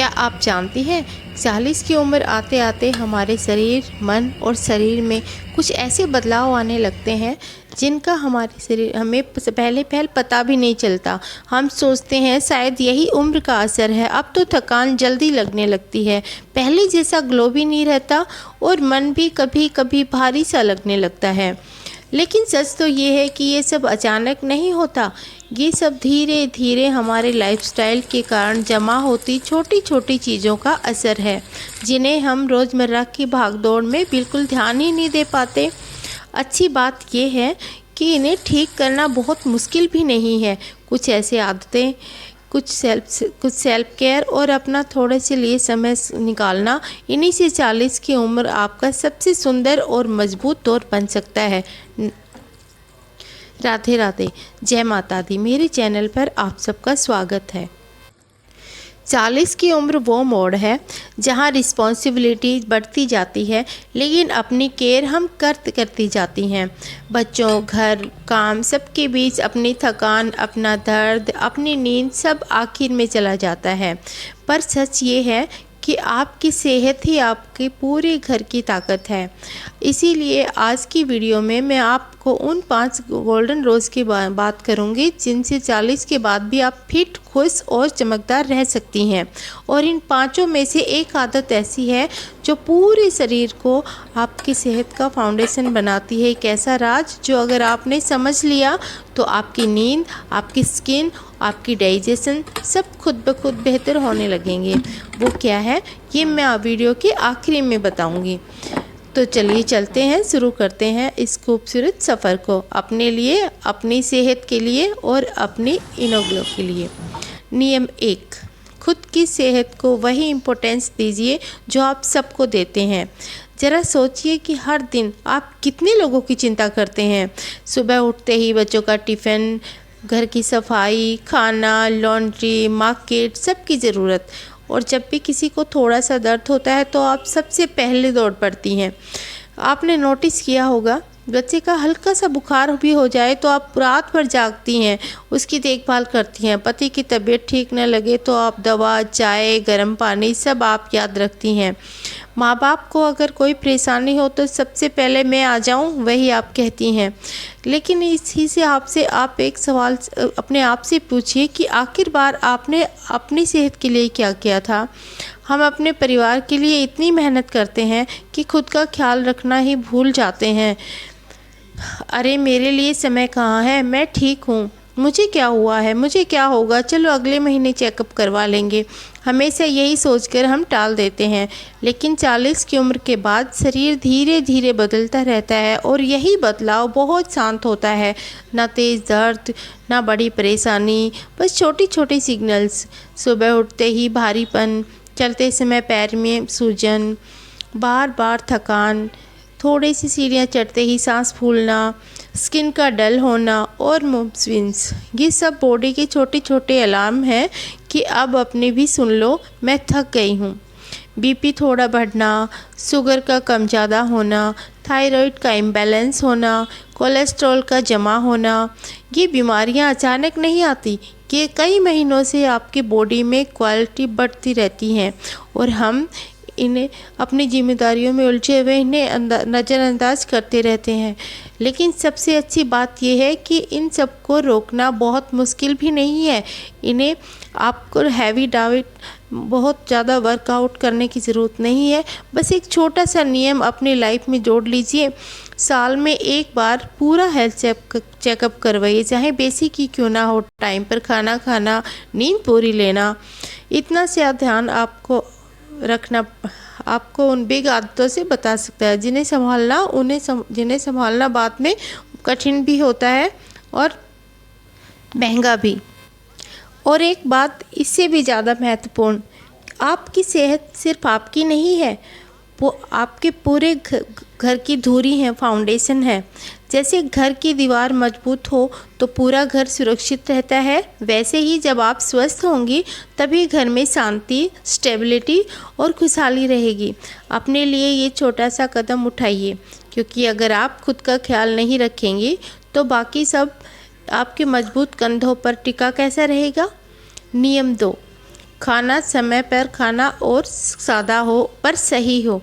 क्या आप जानती हैं 40 की उम्र आते आते हमारे शरीर, मन और शरीर में कुछ ऐसे बदलाव आने लगते हैं जिनका हमारे शरीर हमें पहले पता भी नहीं चलता। हम सोचते हैं शायद यही उम्र का असर है। अब तो थकान जल्दी लगने लगती है, पहले जैसा ग्लो भी नहीं रहता और मन भी कभी कभी भारी सा लगने लगता है। लेकिन सच तो ये है कि ये सब अचानक नहीं होता। ये सब धीरे धीरे हमारे लाइफस्टाइल के कारण जमा होती छोटी छोटी चीज़ों का असर है, जिन्हें हम रोज़मर्रा की भागदौड़ में बिल्कुल ध्यान ही नहीं दे पाते। अच्छी बात यह है कि इन्हें ठीक करना बहुत मुश्किल भी नहीं है। कुछ ऐसी आदतें, कुछ सेल्फ केयर और अपना थोड़े से लिए समय निकालना, इन्हीं से 40 की उम्र आपका सबसे सुंदर और मजबूत दौर बन सकता है। राधे राधे, जय माता दी। मेरे चैनल पर आप सबका स्वागत है। 40 की उम्र वो मोड़ है जहाँ रिस्पॉन्सिबिलिटी बढ़ती जाती है, लेकिन अपनी केयर हम करती जाती हैं। बच्चों, घर, काम सबके बीच अपनी थकान, अपना दर्द, अपनी नींद सब आखिर में चला जाता है। पर सच ये है कि आपकी सेहत ही आपके पूरे घर की ताकत है। इसीलिए आज की वीडियो में मैं आपको उन 5 गोल्डन रोज़ की बात करूंगी जिनसे 40 के बाद भी आप फिट, खुश और चमकदार रह सकती हैं। और इन 5 में से एक आदत ऐसी है जो पूरे शरीर को आपकी सेहत का फाउंडेशन बनाती है। एक ऐसा राज जो अगर आपने समझ लिया तो आपकी नींद, आपकी स्किन, आपकी डाइजेशन सब खुद ब खुद बेहतर होने लगेंगे। वो क्या है ये मैं वीडियो के आखिरी में बताऊंगी। तो चलिए चलते हैं, शुरू करते हैं इस खूबसूरत सफ़र को, अपने लिए, अपनी सेहत के लिए और अपनी इनोग्लो के लिए। नियम 1, खुद की सेहत को वही इम्पोर्टेंस दीजिए जो आप सबको देते हैं। ज़रा सोचिए कि हर दिन आप कितने लोगों की चिंता करते हैं। सुबह उठते ही बच्चों का टिफ़िन, घर की सफाई, खाना, लॉन्ड्री, मार्केट, सबकी ज़रूरत। और जब भी किसी को थोड़ा सा दर्द होता है तो आप सबसे पहले दौड़ पड़ती हैं। आपने नोटिस किया होगा, बच्चे का हल्का सा बुखार भी हो जाए तो आप रात भर जागती हैं, उसकी देखभाल करती हैं। पति की तबीयत ठीक न लगे तो आप दवा, चाय, गर्म पानी सब आप याद रखती हैं। माँ बाप को अगर कोई परेशानी हो तो सबसे पहले मैं आ जाऊँ, वही आप कहती हैं। लेकिन इसी से आप एक सवाल अपने आप से पूछिए कि आखिर बार आपने अपनी सेहत के लिए क्या किया था। हम अपने परिवार के लिए इतनी मेहनत करते हैं कि खुद का ख्याल रखना ही भूल जाते हैं। अरे मेरे लिए समय कहाँ है, मैं ठीक हूँ, मुझे क्या हुआ है, मुझे क्या होगा, चलो अगले महीने चेकअप करवा लेंगे। हमेशा यही सोचकर हम टाल देते हैं। लेकिन 40 की उम्र के बाद शरीर धीरे धीरे बदलता रहता है और यही बदलाव बहुत शांत होता है। ना तेज़ दर्द, ना बड़ी परेशानी, बस छोटी छोटी सिग्नल्स। सुबह उठते ही भारीपन, चलते समय पैर में सूजन, बार बार थकान, थोड़ी सी सीढ़ियाँ चढ़ते ही सांस फूलना, स्किन का डल होना और मूड स्विंग्स, ये सब बॉडी के छोटे छोटे अलार्म हैं कि अब अपने भी सुन लो, मैं थक गई हूँ। बीपी थोड़ा बढ़ना, शुगर का कम ज़्यादा होना, थायराइड का इम्बैलेंस होना, कोलेस्ट्रॉल का जमा होना, ये बीमारियाँ अचानक नहीं आती, ये कई महीनों से आपकी बॉडी में क्वालिटी बढ़ती रहती हैं और हम इन्हें अपनी जिम्मेदारियों में उलझे हुए इन्हें नज़रअंदाज करते रहते हैं। लेकिन सबसे अच्छी बात यह है कि इन सबको रोकना बहुत मुश्किल भी नहीं है। इन्हें आपको हैवी डाइट, बहुत ज़्यादा वर्कआउट करने की ज़रूरत नहीं है। बस एक छोटा सा नियम अपनी लाइफ में जोड़ लीजिए। साल में एक बार पूरा हेल्थ चेकअप करवाइए, चाहे बेसिक ही क्यों ना हो। टाइम पर खाना खाना, नींद पूरी लेना, इतना सा ध्यान आपको रखना आपको उन बिग आदतों से बता सकता है जिन्हें संभालना बाद में कठिन भी होता है और महंगा भी। और एक बात इससे भी ज़्यादा महत्वपूर्ण, आपकी सेहत सिर्फ आपकी नहीं है, वो आपके पूरे घर की धुरी है, फाउंडेशन है। जैसे घर की दीवार मजबूत हो तो पूरा घर सुरक्षित रहता है, वैसे ही जब आप स्वस्थ होंगी तभी घर में शांति, स्टेबिलिटी और खुशहाली रहेगी। अपने लिए ये छोटा सा कदम उठाइए, क्योंकि अगर आप खुद का ख्याल नहीं रखेंगी तो बाकी सब आपके मजबूत कंधों पर टिका कैसा रहेगा। नियम 2, खाना समय पर खाना और सादा हो पर सही हो।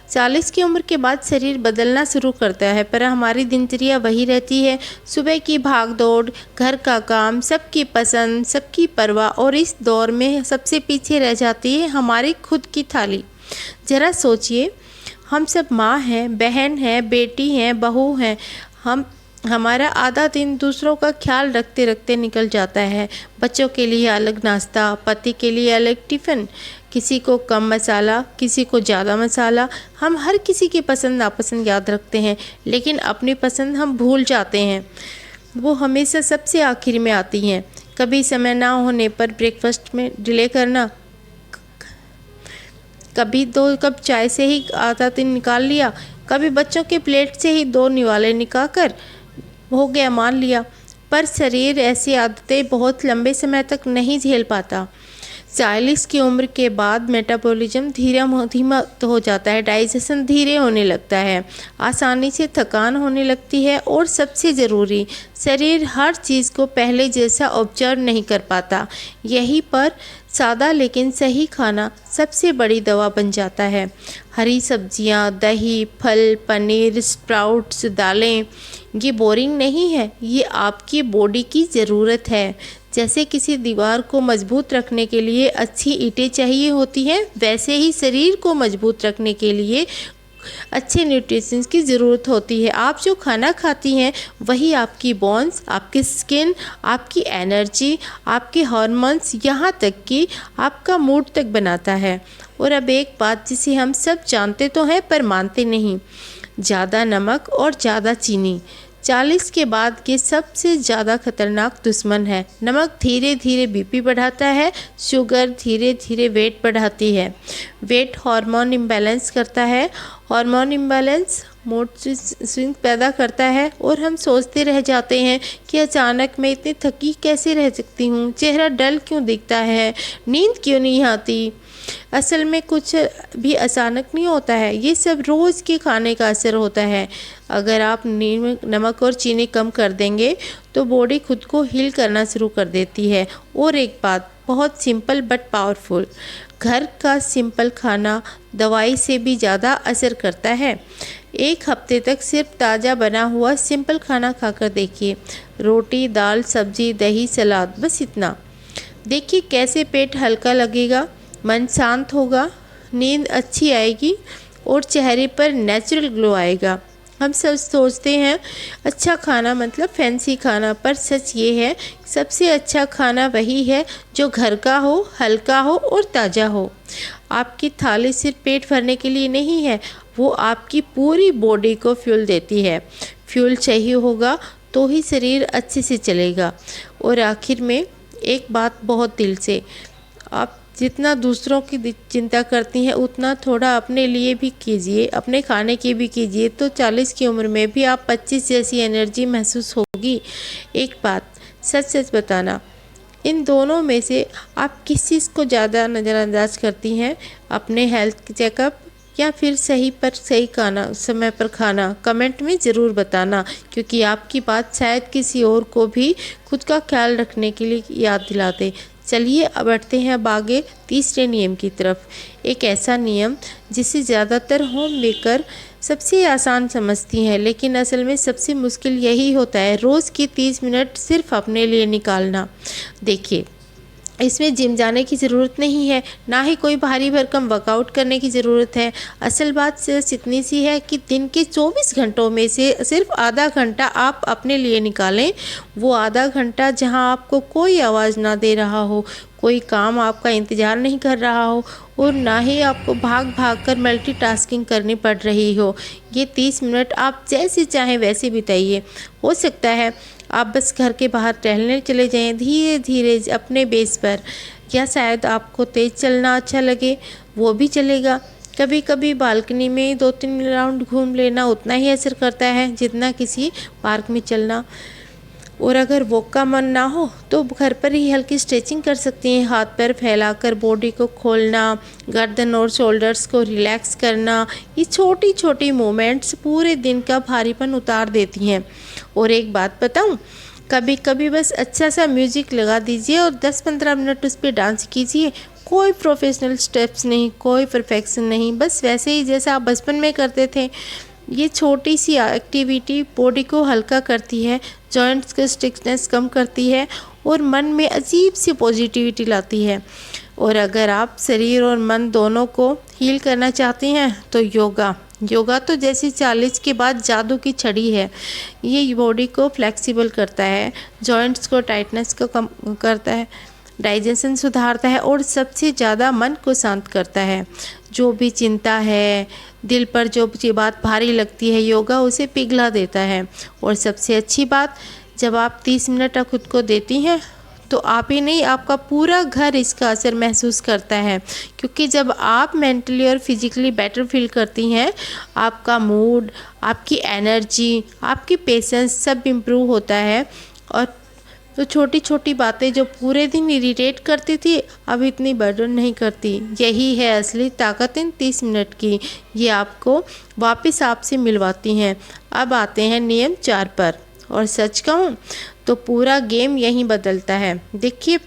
40 की उम्र के बाद शरीर बदलना शुरू करता है, पर हमारी दिनचर्या वही रहती है। सुबह की भाग-दौड़, घर का काम, सबकी पसंद, सबकी परवाह, और इस दौर में सबसे पीछे रह जाती है हमारी खुद की थाली। ज़रा सोचिए, हम सब माँ हैं, बहन हैं, बेटी हैं, बहू हैं। हमारा आधा दिन दूसरों का ख्याल रखते रखते निकल जाता है। बच्चों के लिए अलग नाश्ता, पति के लिए अलग टिफ़िन, किसी को कम मसाला, किसी को ज़्यादा मसाला। हम हर किसी की पसंद नापसंद याद रखते हैं, लेकिन अपनी पसंद हम भूल जाते हैं। वो हमेशा सबसे आखिर में आती हैं। कभी समय ना होने पर ब्रेकफास्ट में डिले करना, कभी 2 कप चाय से ही आधा दिन निकाल लिया, कभी बच्चों के प्लेट से ही 2 निवाले निकाल कर हो गया मान लिया। पर शरीर ऐसी आदतें बहुत लंबे समय तक नहीं झेल पाता। 40 की उम्र के बाद मेटाबॉलिज्म धीमा हो जाता है, डाइजेशन धीरे होने लगता है, आसानी से थकान होने लगती है, और सबसे ज़रूरी, शरीर हर चीज़ को पहले जैसा ऑब्जर्व नहीं कर पाता। यहीं पर सादा लेकिन सही खाना सबसे बड़ी दवा बन जाता है। हरी सब्जियां, दही, फल, पनीर, स्प्राउट्स, दालें, ये बोरिंग नहीं है, ये आपकी बॉडी की ज़रूरत है। जैसे किसी दीवार को मजबूत रखने के लिए अच्छी ईंटें चाहिए होती हैं, वैसे ही शरीर को मजबूत रखने के लिए अच्छे न्यूट्रिशंस की ज़रूरत होती है। आप जो खाना खाती हैं वही आपकी बोन्स, आपकी स्किन, आपकी एनर्जी, आपके हार्मोन्स, यहाँ तक कि आपका मूड तक बनाता है। और अब एक बात जिसे हम सब जानते तो हैं पर मानते नहीं, ज़्यादा नमक और ज़्यादा चीनी 40 के बाद के सबसे ज़्यादा खतरनाक दुश्मन है। नमक धीरे धीरे बीपी बढ़ाता है, शुगर धीरे धीरे वेट बढ़ाती है, वेट हार्मोन इम्बैलेंस करता है, हार्मोन इम्बैलेंस मूड स्विंग पैदा करता है, और हम सोचते रह जाते हैं कि अचानक मैं इतनी थकी कैसे रह सकती हूँ, चेहरा डल क्यों दिखता है, नींद क्यों नहीं आती। असल में कुछ भी अचानक नहीं होता है, ये सब रोज़ के खाने का असर होता है। अगर आप नमक और चीनी कम कर देंगे तो बॉडी खुद को हील करना शुरू कर देती है। और एक बात बहुत सिंपल बट पावरफुल, घर का सिंपल खाना दवाई से भी ज़्यादा असर करता है। 1 हफ्ते तक सिर्फ ताज़ा बना हुआ सिंपल खाना खाकर देखिए, रोटी, दाल, सब्जी, दही, सलाद, बस इतना। देखिए कैसे पेट हल्का लगेगा, मन शांत होगा, नींद अच्छी आएगी, और चेहरे पर नेचुरल ग्लो आएगा। हम सब सोचते हैं अच्छा खाना मतलब फैंसी खाना, पर सच ये है सबसे अच्छा खाना वही है जो घर का हो, हल्का हो और ताज़ा हो। आपकी थाली सिर्फ पेट भरने के लिए नहीं है, वो आपकी पूरी बॉडी को फ्यूल देती है। फ्यूल चाहिए होगा तो ही शरीर अच्छे से चलेगा। और आखिर में एक बात बहुत दिल से, आप जितना दूसरों की चिंता करती हैं उतना थोड़ा अपने लिए भी कीजिए, अपने खाने की भी कीजिए, तो 40 की उम्र में भी आप 25 जैसी एनर्जी महसूस होगी। एक बात सच सच बताना, इन दोनों में से आप किस चीज़ को ज़्यादा नज़रअंदाज करती हैं, अपने हेल्थ चेकअप या फिर सही खाना, समय पर खाना? कमेंट में ज़रूर बताना, क्योंकि आपकी बात शायद किसी और को भी खुद का ख्याल रखने के लिए याद दिला दे। चलिए अब बढ़ते हैं अब आगे तीसरे नियम की तरफ। एक ऐसा नियम जिसे ज़्यादातर होम मेकर सबसे आसान समझती हैं, लेकिन असल में सबसे मुश्किल यही होता है, रोज़ की 30 मिनट सिर्फ अपने लिए निकालना। देखिए, इसमें जिम जाने की ज़रूरत नहीं है, ना ही कोई भारी भरकम वर्कआउट करने की ज़रूरत है। असल बात सिर्फ इतनी सी है कि दिन के 24 घंटों में से सिर्फ आधा घंटा आप अपने लिए निकालें। वो आधा घंटा जहां आपको कोई आवाज़ ना दे रहा हो, कोई काम आपका इंतज़ार नहीं कर रहा हो, और ना ही आपको भाग भाग कर मल्टीटास्किंग करनी पड़ रही हो। ये 30 मिनट आप जैसे चाहें वैसे बिताइए। हो सकता है आप बस घर के बाहर टहलने चले जाएं धीरे धीरे अपने बेस पर, या शायद आपको तेज़ चलना अच्छा लगे, वो भी चलेगा। कभी कभी बालकनी में 2-3 राउंड घूम लेना उतना ही असर करता है जितना किसी पार्क में चलना। और अगर वॉक का मन ना हो तो घर पर ही हल्की स्ट्रेचिंग कर सकती हैं, हाथ पैर फैलाकर बॉडी को खोलना, गर्दन और शोल्डर्स को रिलैक्स करना। ये छोटी छोटी मूवमेंट्स पूरे दिन का भारीपन उतार देती हैं। और एक बात बताऊं, कभी कभी बस अच्छा सा म्यूजिक लगा दीजिए और 10-15 मिनट उस पर डांस कीजिए। कोई प्रोफेशनल स्टेप्स नहीं, कोई परफेक्शन नहीं, बस वैसे ही जैसे आप बचपन में करते थे। ये छोटी सी एक्टिविटी बॉडी को हल्का करती है, जॉइंट्स के स्टिफनेस कम करती है और मन में अजीब सी पॉजिटिविटी लाती है। और अगर आप शरीर और मन दोनों को हील करना चाहती हैं तो योगा तो जैसे 40 के बाद जादू की छड़ी है। ये बॉडी को फ्लेक्सिबल करता है, जॉइंट्स को टाइटनेस को कम करता है, डाइजेशन सुधारता है और सबसे ज़्यादा मन को शांत करता है। जो भी चिंता है, दिल पर जो बात भारी लगती है, योगा उसे पिघला देता है। और सबसे अच्छी बात, जब आप 30 मिनट खुद को देती हैं तो आप ही नहीं, आपका पूरा घर इसका असर महसूस करता है। क्योंकि जब आप मेंटली और फिजिकली बेटर फील करती हैं, आपका मूड, आपकी एनर्जी, आपकी पेशेंस सब इम्प्रूव होता है। और तो छोटी छोटी बातें जो पूरे दिन इरिटेट करती थी, अब इतनी बर्डन नहीं करती। यही है असली ताकत इन 30 मिनट की। ये आपको वापस आपसे मिलवाती हैं। अब आते हैं नियम 4 पर, और सच कहूँ तो पूरा गेम यहीं बदलता है। देखिए,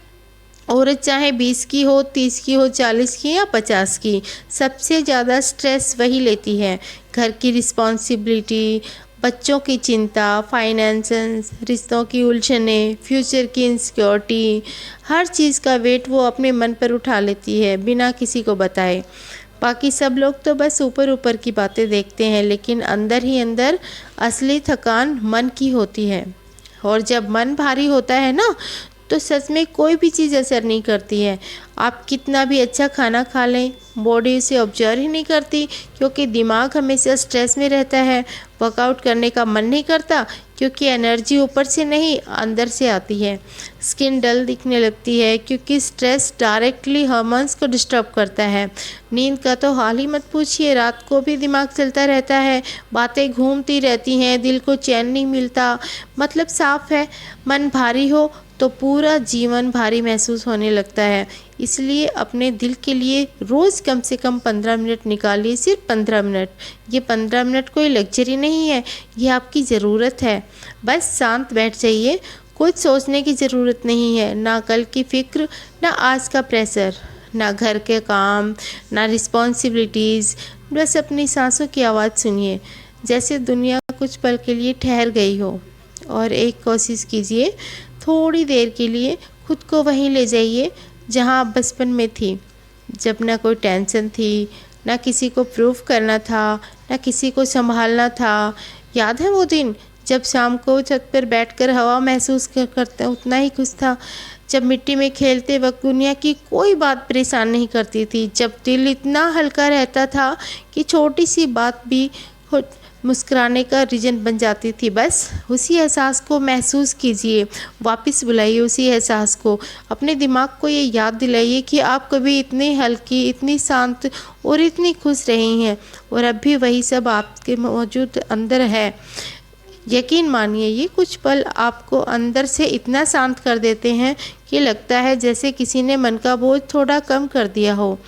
औरत चाहे 20 की हो, 30 की हो, 40 की या 50 की, सबसे ज़्यादा स्ट्रेस वही लेती है। घर की रिस्पॉन्सिबिलिटी, बच्चों की चिंता, फाइनेंस, रिश्तों की उलझने, फ्यूचर की इनसिक्योरिटी, हर चीज़ का वेट वो अपने मन पर उठा लेती है बिना किसी को बताए। बाकी सब लोग तो बस ऊपर ऊपर की बातें देखते हैं, लेकिन अंदर ही अंदर असली थकान मन की होती है। और जब मन भारी होता है ना, तो सच में कोई भी चीज़ असर नहीं करती है। आप कितना भी अच्छा खाना खा लें, बॉडी उसे ऑब्जर्व ही नहीं करती, क्योंकि दिमाग हमेशा स्ट्रेस में रहता है। वर्कआउट करने का मन नहीं करता क्योंकि एनर्जी ऊपर से नहीं अंदर से आती है। स्किन डल दिखने लगती है क्योंकि स्ट्रेस डायरेक्टली हार्मोन्स को डिस्टर्ब करता है। नींद का तो हाल ही मत पूछिए, रात को भी दिमाग चलता रहता है, बातें घूमती रहती हैं, दिल को चैन नहीं मिलता। मतलब साफ है, मन भारी हो तो पूरा जीवन भारी महसूस होने लगता है। इसलिए अपने दिल के लिए रोज़ कम से कम 15 मिनट निकालिए, सिर्फ 15 मिनट। ये 15 मिनट कोई लग्जरी नहीं है, ये आपकी ज़रूरत है। बस शांत बैठ जाइए, कुछ सोचने की ज़रूरत नहीं है, ना कल की फ़िक्र, ना आज का प्रेशर, ना घर के काम, ना रिस्पॉन्सिबिलिटीज़। बस अपनी सांसों की आवाज़ सुनिए, जैसे दुनिया कुछ पल के लिए ठहर गई हो। और एक कोशिश कीजिए, थोड़ी देर के लिए खुद को वहीं ले जाइए जहां आप बचपन में थी, जब ना कोई टेंशन थी, ना किसी को प्रूफ करना था, ना किसी को संभालना था। याद है वो दिन जब शाम को छत पर बैठकर हवा महसूस करते उतना ही खुश था, जब मिट्टी में खेलते वक्त दुनिया की कोई बात परेशान नहीं करती थी, जब दिल इतना हल्का रहता था कि छोटी सी बात भी मुस्कुराने का रीज़न बन जाती थी। बस उसी एहसास को महसूस कीजिए, वापस बुलाइए उसी एहसास को। अपने दिमाग को ये याद दिलाइए कि आप कभी इतनी हल्की, इतनी शांत और इतनी खुश रही हैं, और अब भी वही सब आपके मौजूद अंदर है। यकीन मानिए, ये कुछ पल आपको अंदर से इतना शांत कर देते हैं कि लगता है जैसे किसी ने मन का बोझ थोड़ा कम कर दिया हो।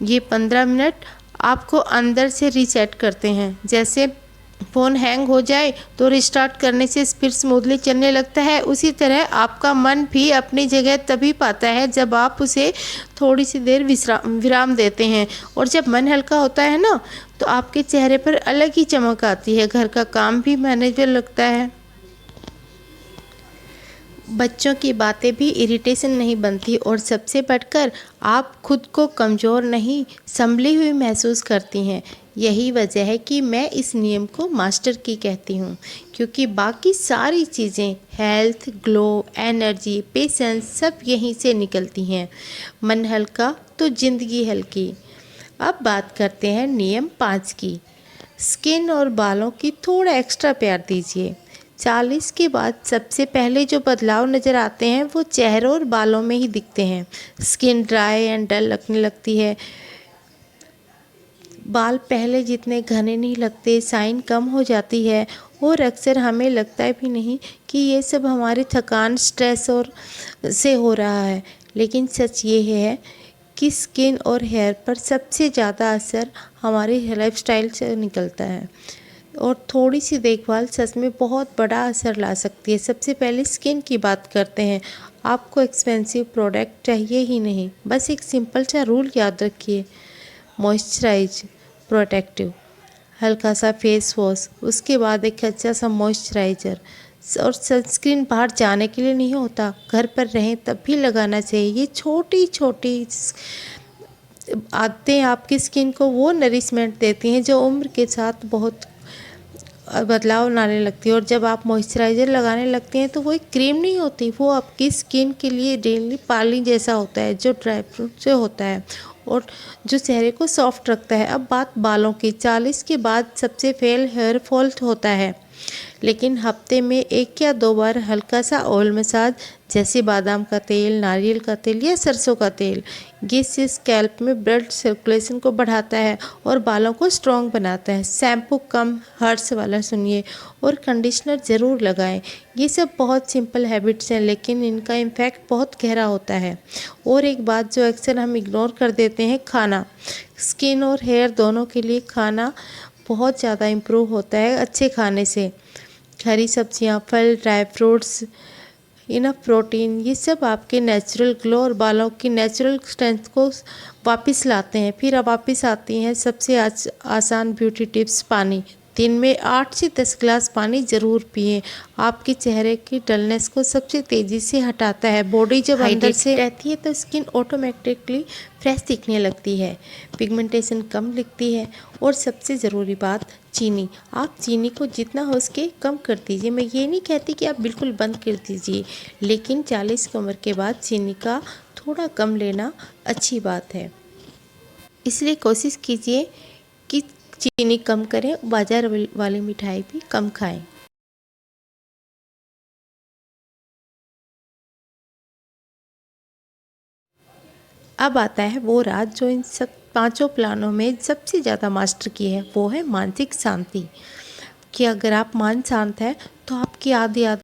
ये 15 मिनट आपको अंदर से रीसेट करते हैं। जैसे फ़ोन हैंग हो जाए तो रिस्टार्ट करने से फिर स्मूथली चलने लगता है, उसी तरह आपका मन भी अपनी जगह तभी पाता है जब आप उसे थोड़ी सी देर विराम देते हैं। और जब मन हल्का होता है ना, तो आपके चेहरे पर अलग ही चमक आती है, घर का काम भी मैनेजेबल लगता है, बच्चों की बातें भी इरिटेशन नहीं बनती, और सबसे बढ़कर आप खुद को कमज़ोर नहीं, संभली हुई महसूस करती हैं। यही वजह है कि मैं इस नियम को मास्टर की कहती हूँ, क्योंकि बाकी सारी चीज़ें, हेल्थ, ग्लो, एनर्जी, पेशेंस, सब यहीं से निकलती हैं। मन हल्का तो ज़िंदगी हल्की। अब बात करते हैं नियम 5 की। स्किन और बालों की थोड़ा एक्स्ट्रा प्यार दीजिए। 40 के बाद सबसे पहले जो बदलाव नज़र आते हैं वो चेहरे और बालों में ही दिखते हैं। स्किन ड्राई एंड डल लगने लगती है, बाल पहले जितने घने नहीं लगते, शाइन कम हो जाती है, और अक्सर हमें लगता भी नहीं कि ये सब हमारी थकान, स्ट्रेस और से हो रहा है। लेकिन सच ये है कि स्किन और हेयर पर सबसे ज़्यादा असर हमारे लाइफस्टाइल से निकलता है। और थोड़ी सी देखभाल सच में बहुत बड़ा असर ला सकती है। सबसे पहले स्किन की बात करते हैं। आपको एक्सपेंसिव प्रोडक्ट चाहिए ही नहीं, बस एक सिंपल सा रूल याद रखिए, मॉइस्चराइज, प्रोटेक्टिव, हल्का सा फेस वॉश, उसके बाद एक अच्छा सा मॉइस्चराइज़र। और सनस्क्रीन बाहर जाने के लिए नहीं होता, घर पर रहें तब भी लगाना चाहिए। ये छोटी छोटी आदतें आपकी स्किन को वो नरिशमेंट देती हैं जो उम्र के साथ बहुत बदलाव लाने लगती है। और जब आप मॉइस्चराइज़र लगाने लगते हैं तो वो एक क्रीम नहीं होती, वो आपकी स्किन के लिए डेली पानी जैसा होता है जो ड्राई फ्रूट से होता है और जो चेहरे को सॉफ्ट रखता है। अब बात बालों की। 40 के बाद सबसे फेल हेयर फॉल होता है, लेकिन हफ्ते में 1 या 2 बार हल्का सा ऑयल मसाज, जैसे बादाम का तेल, नारियल का तेल या सरसों का तेल, ये से स्कैल्प में ब्लड सर्कुलेशन को बढ़ाता है और बालों को स्ट्रॉन्ग बनाता है। शैम्पू कम हर्ष वाला सुनिए और कंडीशनर ज़रूर लगाएं। ये सब बहुत सिंपल हैबिट्स हैं, लेकिन इनका इम्पैक्ट बहुत गहरा होता है। और एक बात जो अक्सर हम इग्नोर कर देते हैं, खाना। स्किन और हेयर दोनों के लिए खाना बहुत ज़्यादा इम्प्रूव होता है अच्छे खाने से। हरी सब्जियां, फल, ड्राई फ्रूट्स, इनफ प्रोटीन, ये सब आपके नेचुरल ग्लो और बालों की नेचुरल स्ट्रेंथ को वापस लाते हैं। फिर अब वापस आती हैं सबसे आसान ब्यूटी टिप्स। पानी। दिन में 8 से 10 ग्लास पानी ज़रूर पिएं। आपके चेहरे की डलनेस को सबसे तेज़ी से हटाता है। बॉडी जब अंदर से रहती है तो स्किन ऑटोमेटिकली फ्रेश दिखने लगती है, पिगमेंटेशन कम दिखती है। और सबसे ज़रूरी बात, चीनी। आप चीनी को जितना हो सके कम कर दीजिए। मैं ये नहीं कहती कि आप बिल्कुल बंद कर दीजिए, लेकिन 40 की उम्र के बाद चीनी का थोड़ा कम लेना अच्छी बात है। इसलिए कोशिश कीजिए कि चीनी कम करें, बाजार वाली मिठाई भी कम खाएं। अब आता है वो राज जो इन सब 5 प्लानों में सबसे ज़्यादा मास्टर की है, वो है मानसिक शांति। कि अगर आप मन शांत है तो आपकी आधी